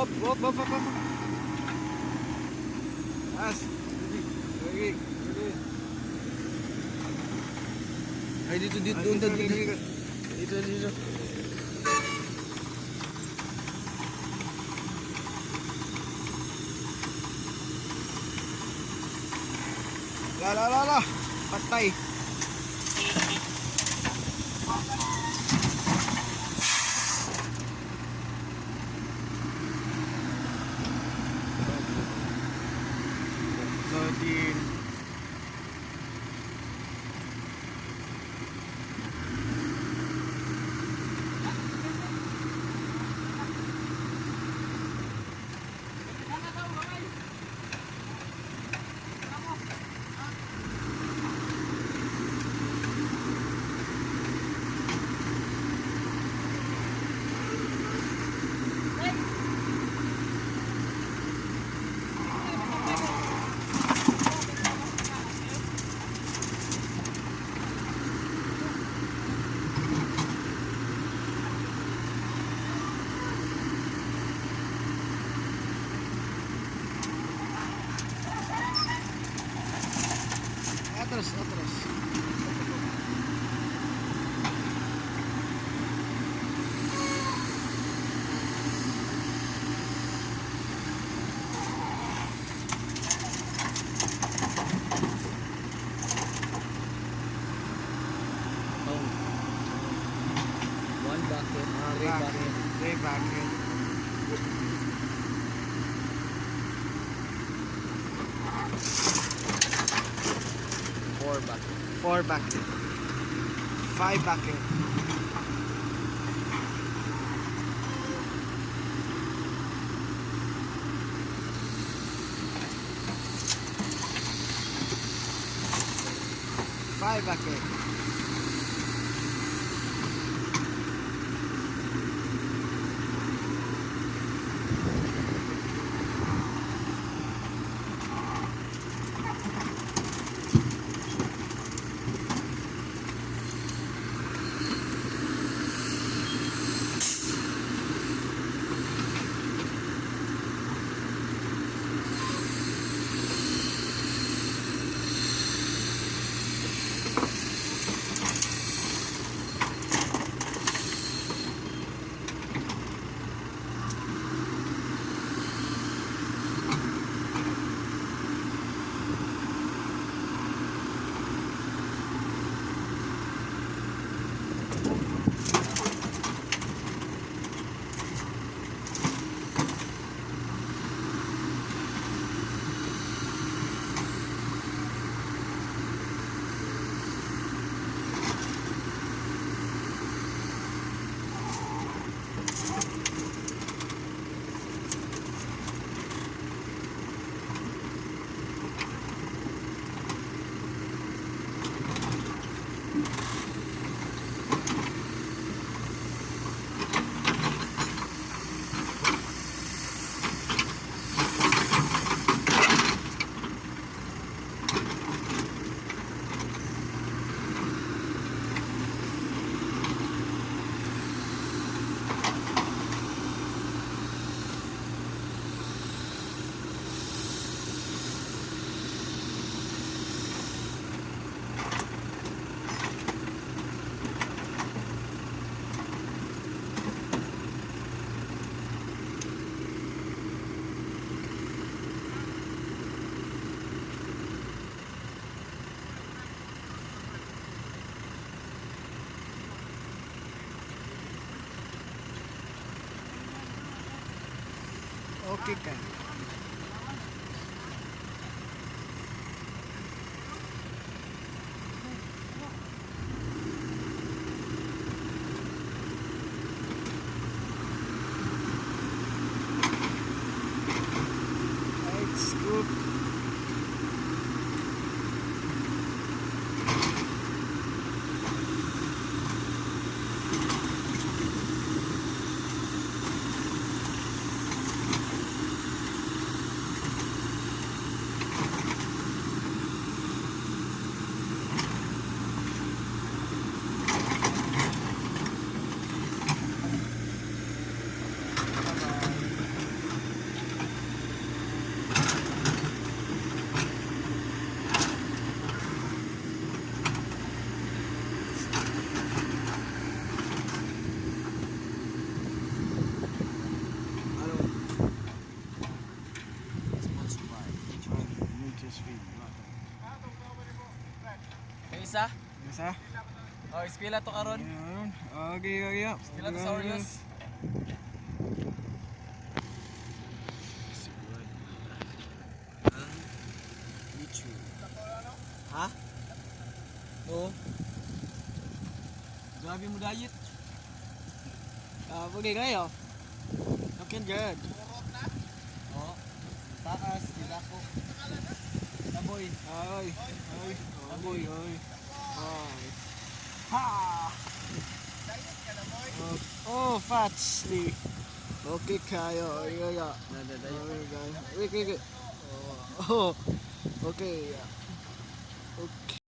Up, up, up, up, up. Taas. Lagi. Ay, dito, dito, dito, dito. Dito, dito. La. Patay. Loading. Atras. 3 bucket. Four bucket. 5 bucket. Five bucket. Okay ka. Right scoop. Isa. Oh, eskwela to karon. Ayun. Okay, okay. Eskwela to sa Orios. Ha? Oo. Grabe mo diet. Pagay kayo. Okay, good. Oo. Taas, dilako. Taboy. Ay. Ay. Aboy. Ay. Ay. Ha! Oh, Fatsly. Okay kayo. Ay, ay. Okay, okay. Oh, okay. Okay.